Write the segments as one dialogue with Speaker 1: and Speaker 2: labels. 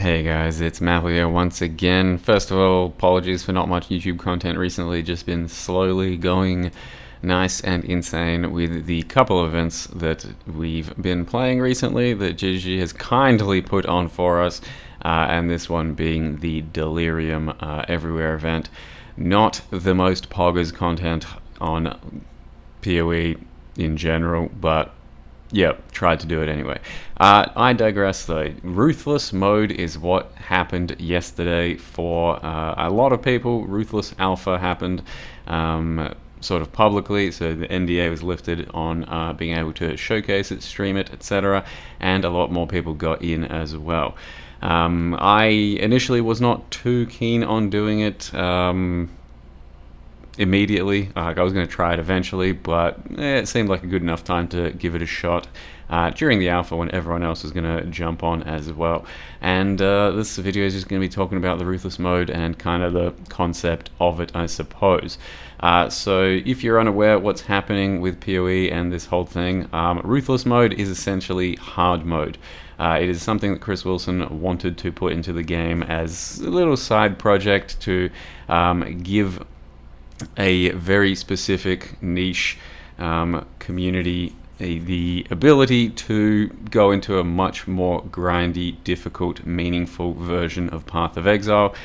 Speaker 1: Hey guys, it's Matthew here once again. First of all, apologies for not much YouTube content recently, just been slowly going nice and insane with the couple of events that we've been playing recently that GG has kindly put on for us, and this one being the Delirium Everywhere event. Not the most poggers content on PoE in general, but yep, tried to do it anyway. I digress though. Ruthless mode is what happened yesterday for a lot of people. Ruthless Alpha happened sort of publicly, so the NDA was lifted on being able to showcase it, stream it, etc. And a lot more people got in as well. I initially was not too keen on doing it immediately. I was going to try it eventually, but it seemed like a good enough time to give it a shot during the alpha when everyone else was going to jump on as well. And this video is just going to be talking about the Ruthless mode and kind of the concept of it, I suppose. So if you're unaware what's happening with PoE and this whole thing, Ruthless mode is essentially hard mode. It is something that Chris Wilson wanted to put into the game as a little side project to give a very specific niche community the ability to go into a much more grindy, difficult, meaningful version of Path of Exile.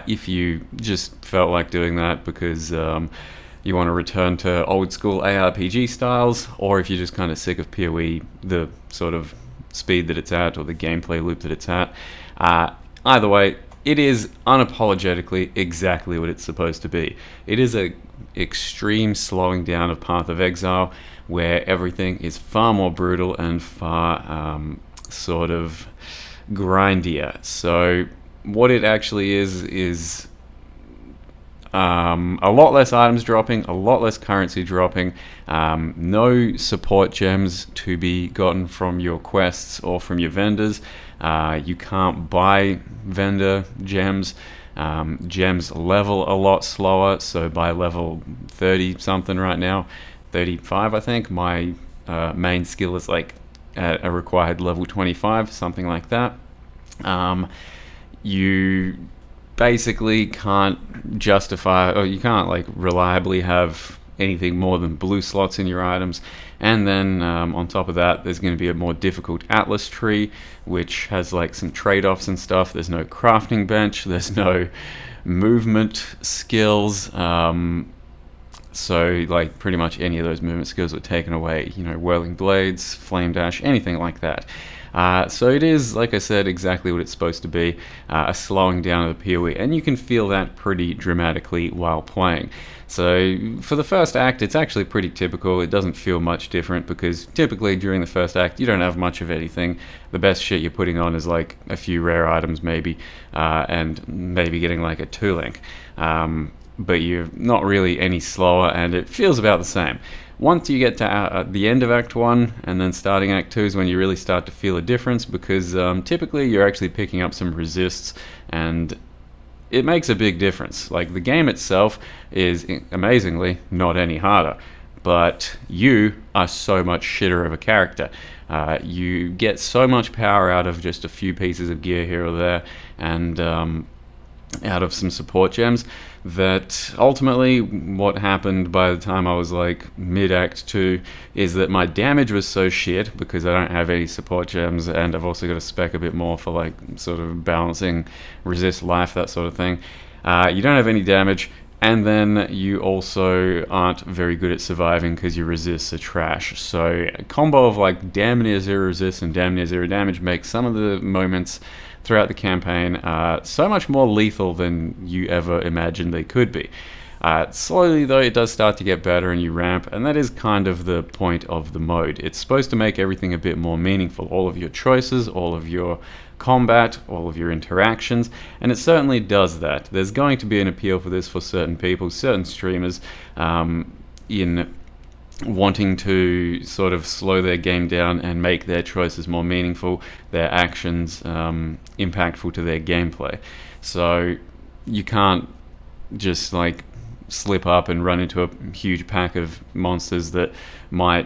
Speaker 1: If you just felt like doing that because you want to return to old school ARPG styles, or if you're just kind of sick of PoE, the sort of speed that it's at or the gameplay loop that it's at. Either way, it is unapologetically exactly what it's supposed to be. It is a extreme slowing down of Path of Exile, where everything is far more brutal and far sort of grindier. So what it actually is a lot less items dropping, a lot less currency dropping, no support gems to be gotten from your quests or from your vendors. You can't buy vendor gems. Gems level a lot slower, so by level 30 something right now, 35 I think, my main skill is like at a required level 25, something like that. You basically can't justify, or you can't like reliably have anything more than blue slots in your items. And then on top of that, there's going to be a more difficult Atlas tree, which has like some trade-offs and stuff. There's no crafting bench, there's no movement skills, so like pretty much any of those movement skills were taken away, you know, whirling blades, flame dash, anything like that. So it is, like I said, exactly what it's supposed to be, a slowing down of the PoE, and you can feel that pretty dramatically while playing. So for the first act, it's actually pretty typical. It doesn't feel much different because typically during the first act, you don't have much of anything. The best shit you're putting on is like a few rare items maybe, and maybe getting like a 2-link. But you're not really any slower, and it feels about the same. Once you get to the end of Act 1 and then starting Act 2 is when you really start to feel a difference, because typically you're actually picking up some resists, and it makes a big difference. Like, the game itself is amazingly not any harder, but you are so much shitter of a character. You get so much power out of just a few pieces of gear here or there, and out of some support gems, that ultimately what happened by the time I was like mid-act 2 is that my damage was so shit because I don't have any support gems, and I've also got to spec a bit more for like sort of balancing resist life, that sort of thing. You don't have any damage, and then you also aren't very good at surviving because your resists are trash. So a combo of like damn near zero resist and damn near zero damage makes some of the moments throughout the campaign so much more lethal than you ever imagined they could be. Slowly though, it does start to get better and you ramp, and that is kind of the point of the mode. It's supposed to make everything a bit more meaningful, all of your choices, all of your combat, all of your interactions, and it certainly does that. There's going to be an appeal for this for certain people, certain streamers, in wanting to sort of slow their game down and make their choices more meaningful, their actions impactful to their gameplay. So you can't just like slip up and run into a huge pack of monsters that might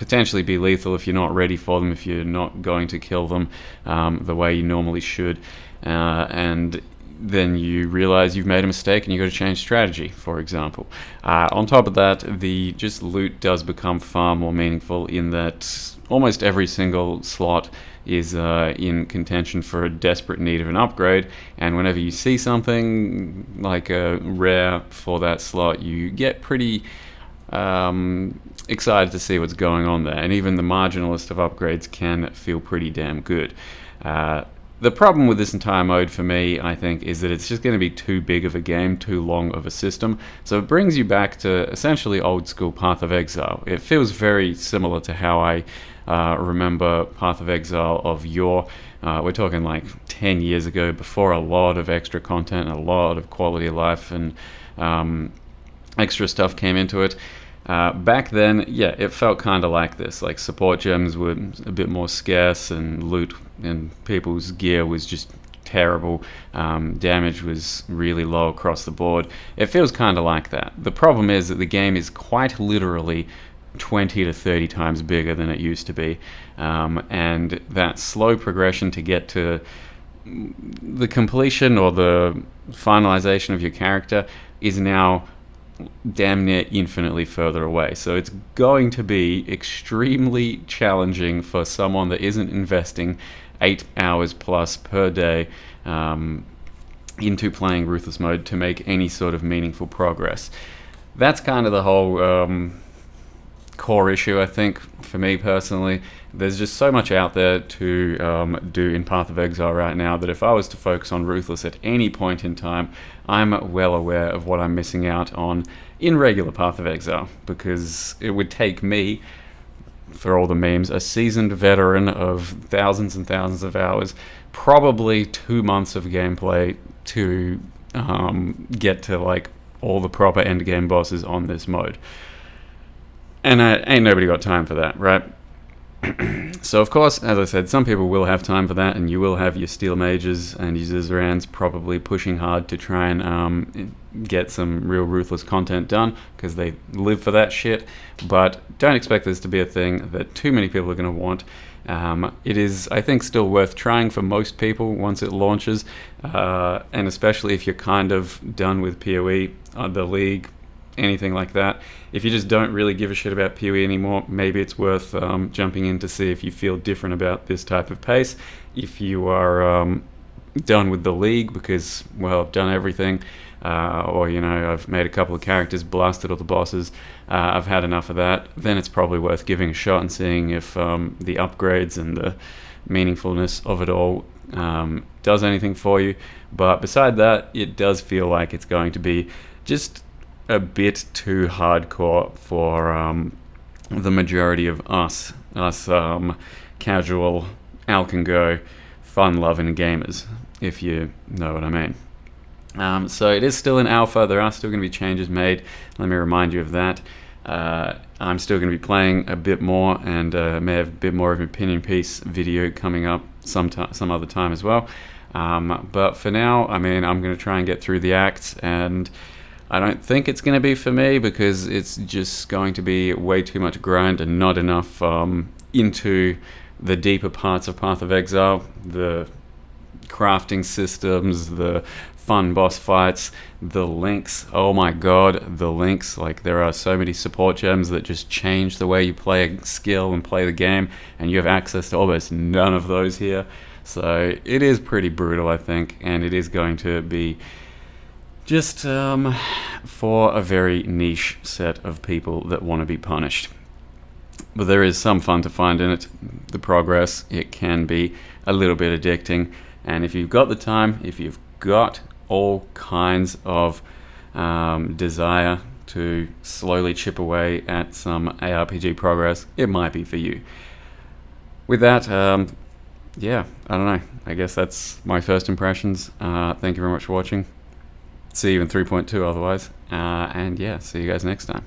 Speaker 1: potentially be lethal if you're not ready for them, if you're not going to kill them the way you normally should. And then you realize you've made a mistake and you've got to change strategy, for example. On top of that, the just loot does become far more meaningful in that almost every single slot is in contention for a desperate need of an upgrade, and whenever you see something like a rare for that slot, you get pretty excited to see what's going on there, and even the marginalist of upgrades can feel pretty damn good. The problem with this entire mode for me, I think, is that it's just going to be too big of a game, too long of a system. So it brings you back to essentially old school Path of Exile. It feels very similar to how I remember Path of Exile of yore. We're talking like 10 years ago, before a lot of extra content and a lot of quality of life and extra stuff came into it. Back then, yeah, it felt kind of like this. Like, support gems were a bit more scarce, and loot and people's gear was just terrible. Damage was really low across the board. It feels kind of like that. The problem is that the game is quite literally 20 to 30 times bigger than it used to be. And that slow progression to get to the completion or the finalization of your character is now damn near infinitely further away. So it's going to be extremely challenging for someone that isn't investing 8 hours plus per day into playing Ruthless mode to make any sort of meaningful progress. That's kind of the whole core issue, I think, for me personally. There's just so much out there to do in Path of Exile right now that if I was to focus on Ruthless at any point in time, I'm well aware of what I'm missing out on in regular Path of Exile, because it would take me, for all the memes, a seasoned veteran of thousands and thousands of hours, probably 2 months of gameplay to get to like all the proper end game bosses on this mode. And ain't nobody got time for that, right? So, of course, as I said, some people will have time for that, and you will have your Steel Mages and your Zizarans probably pushing hard to try and get some real Ruthless content done, because they live for that shit. But don't expect this to be a thing that too many people are going to want. It is, I think, still worth trying for most people once it launches, and especially if you're kind of done with PoE, the League, anything like that. If you just don't really give a shit about PoE anymore, maybe it's worth jumping in to see if you feel different about this type of pace. If you are done with the League because, well, I've done everything, or, you know, I've made a couple of characters, blasted all the bosses, I've had enough of that, then it's probably worth giving a shot and seeing if the upgrades and the meaningfulness of it all does anything for you. But beside that, it does feel like it's going to be just a bit too hardcore for the majority of us casual Alcan-Go fun-loving gamers, if you know what I mean. So it is still in alpha. There are still going to be changes made. Let me remind you of that. I'm still going to be playing a bit more, and may have a bit more of an opinion piece video coming up some other time as well. But for now, I mean, I'm going to try and get through the acts, and I don't think it's going to be for me, because it's just going to be way too much grind and not enough into the deeper parts of Path of Exile, the crafting systems, the fun boss fights, the links. Oh my god, the links. Like, there are so many support gems that just change the way you play a skill and play the game, and you have access to almost none of those here. So it is pretty brutal, I think, and it is going to be just for a very niche set of people that want to be punished. But there is some fun to find in it. The progress, it can be a little bit addicting, and if you've got the time, if you've got all kinds of desire to slowly chip away at some ARPG progress, it might be for you. With that, yeah, I don't know. I guess that's my first impressions. Thank you very much for watching. See you in 3.2 otherwise. And yeah, see you guys next time.